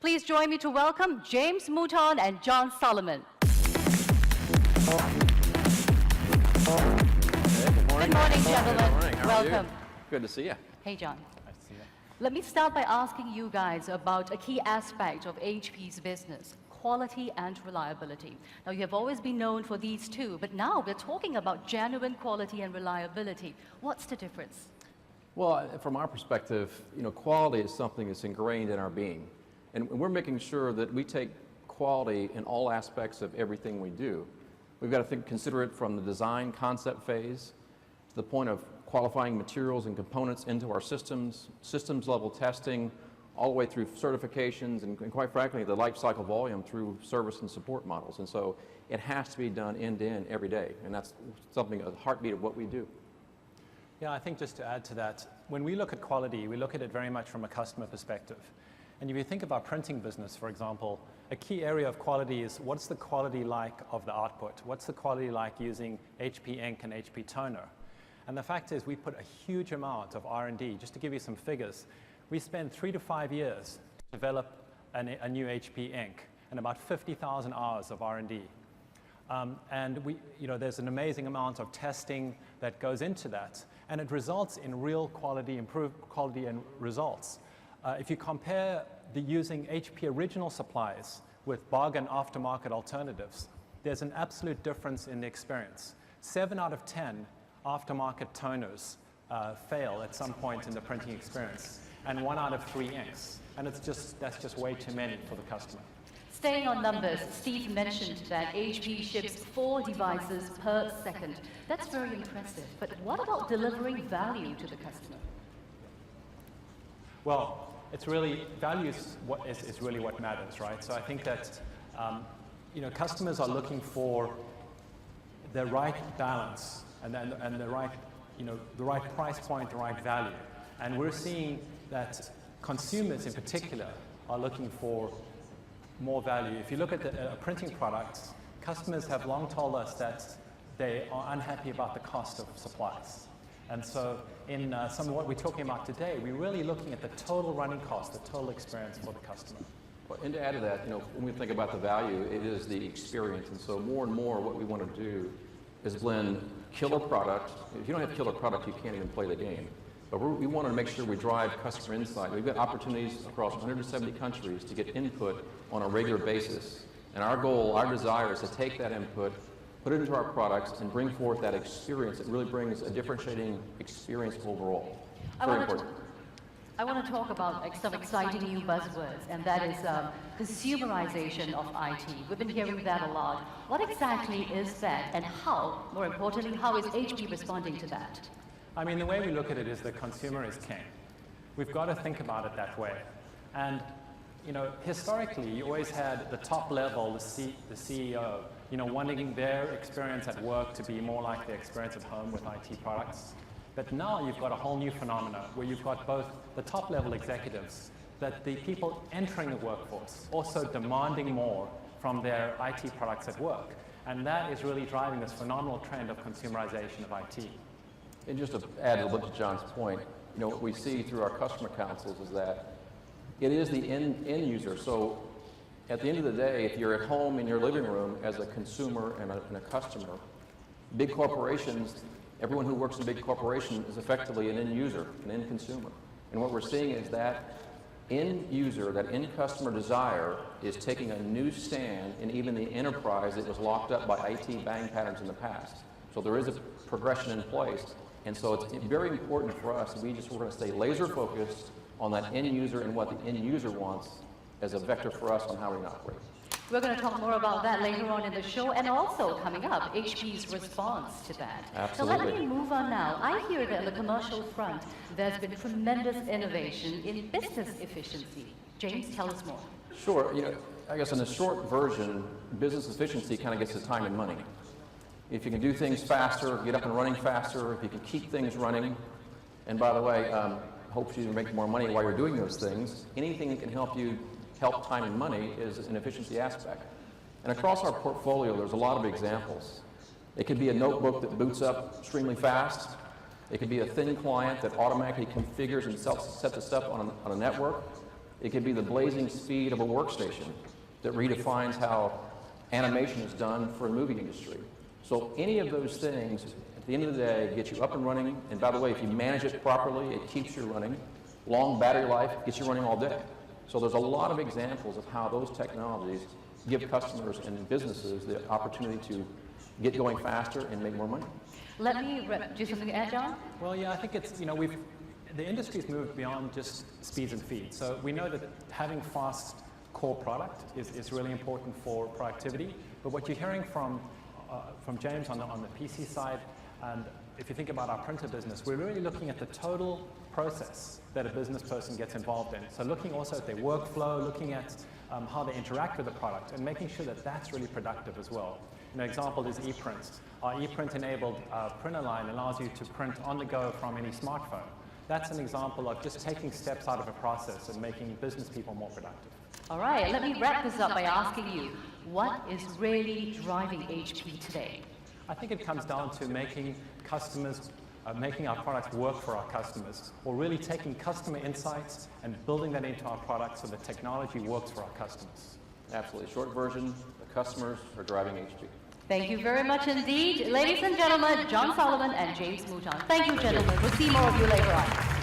Please join me to welcome James Mouton and John Solomon. Hey, good morning. Good morning, gentlemen. Good morning. How are you? Welcome. Good to see you. Hey, John. Nice to see you. Let me start by asking you guys about a key aspect of HP's business: quality and reliability. Now, you have always been known for these two, but now we're talking about genuine quality and reliability. What's the difference? Well, from our perspective, quality is something that's ingrained in our being. And we're making sure that we take quality in all aspects of everything we do. We've got to consider it from the design concept phase to the point of qualifying materials and components into our systems level testing, all the way through certifications, and quite frankly, the life cycle volume through service and support models. And so it has to be done end to end every day. And that's something, a heartbeat of what we do. Yeah, I think just to add to that, when we look at quality, we look at it very much from a customer perspective. And if you think of our printing business, for example, a key area of quality is what's the quality like of the output? What's the quality like using HP ink and HP toner? And the fact is we put a huge amount of R&D. Just to give you some figures, we spend 3 to 5 years to develop a new HP ink and about 50,000 hours of R&D. And there's an amazing amount of testing that goes into that, and it results in real quality, improved quality and results. If you compare using HP original supplies with bargain aftermarket alternatives, there's an absolute difference in the experience. 7 out of 10 aftermarket toners fail at some point in the printing experience, and 1 out of 3 inks. And that's just way too many for the customer. Staying on numbers, Steve mentioned that HP ships 4 devices per second. That's very impressive, but what about delivering value to the customer? Well, it's really, value is really what matters, right? So I think that customers are looking for the right balance and the right price point, the right value. And we're seeing that consumers in particular are looking for more value. If you look at the printing products, customers have long told us that they are unhappy about the cost of supplies. And so in some of what we're talking about today, we're really looking at the total running cost, the total experience for the customer. Well, and to add to that, when we think about the value, it is the experience. And so more and more what we want to do is blend killer product. If you don't have killer product, you can't even play the game. But we want to make sure we drive customer insight. We've got opportunities across 170 countries to get input on a regular basis. And our goal, our desire is to take that input, put it into our products, and bring forth that experience that really brings a differentiating experience overall. Very important. I want to talk about some exciting new buzzwords, and that is consumerization of IT. We've been hearing that a lot. What exactly is that, and how, more importantly, how is HP responding to that? I mean, the way we look at it is the consumer is king. We've got to think about it that way. And historically, you always had the top level, the CEO, wanting their experience at work to be more like the experience at home with IT products. But now you've got a whole new phenomena where you've got both the top level executives, that the people entering the workforce also demanding more from their IT products at work. And that is really driving this phenomenal trend of consumerization of IT. And just to add a little bit to John's point, what we see through our customer councils is that it is the end user. So at the end of the day, if you're at home in your living room as a consumer and a customer, big corporations, everyone who works in a big corporation is effectively an end user, an end consumer. And what we're seeing is that end user, that end customer desire is taking a new stand in even the enterprise that was locked up by IT bang patterns in the past. So there is a progression in place. And so it's very important for us, we're going to stay laser focused on that end user and what the end user wants as a vector for us on how we operate. We're going to talk more about that later on in the show, and also coming up, HP's response to that. Absolutely. So let me move on now. I hear that on the commercial front, there's been tremendous innovation in business efficiency. James, tell us more. Sure. I guess in the short version, business efficiency kind of gets to time and money. If you can do things faster, get up and running faster, if you can keep things running, and by the way, hopes you make more money while you're doing those things, anything that can help you help time and money is an efficiency aspect. And across our portfolio, there's a lot of examples. It could be a notebook that boots up extremely fast. It could be a thin client that automatically configures and sets this up on a network. It could be the blazing speed of a workstation that redefines how animation is done for the movie industry. So any of those things, at the end of the day, get you up and running. And by the way, if you manage it properly, it keeps you running. Long battery life gets you running all day. So there's a lot of examples of how those technologies give customers and businesses the opportunity to get going faster and make more money. Let me do something to add, John? Well, yeah, I think it's, you know, the industry's moved beyond just speeds and feeds. So we know that having fast core product is really important for productivity. But what you're hearing from James on the PC side, and if you think about our printer business, we're really looking at the total process that a business person gets involved in. So looking also at their workflow, looking at how they interact with the product, and making sure that that's really productive as well. An example is ePrint. Our ePrint-enabled printer line allows you to print on the go from any smartphone. That's an example of just taking steps out of a process and making business people more productive. All right, let me wrap this up by asking you, what is really driving HP today? I think it comes down to making customers, making our products work for our customers, or really taking customer insights and building that into our products so the technology works for our customers. Absolutely. Short version, the customers are driving HP. Thank you very much indeed. Ladies and gentlemen, John Sullivan and James Mouton. Thank you, gentlemen. We'll see more of you later on.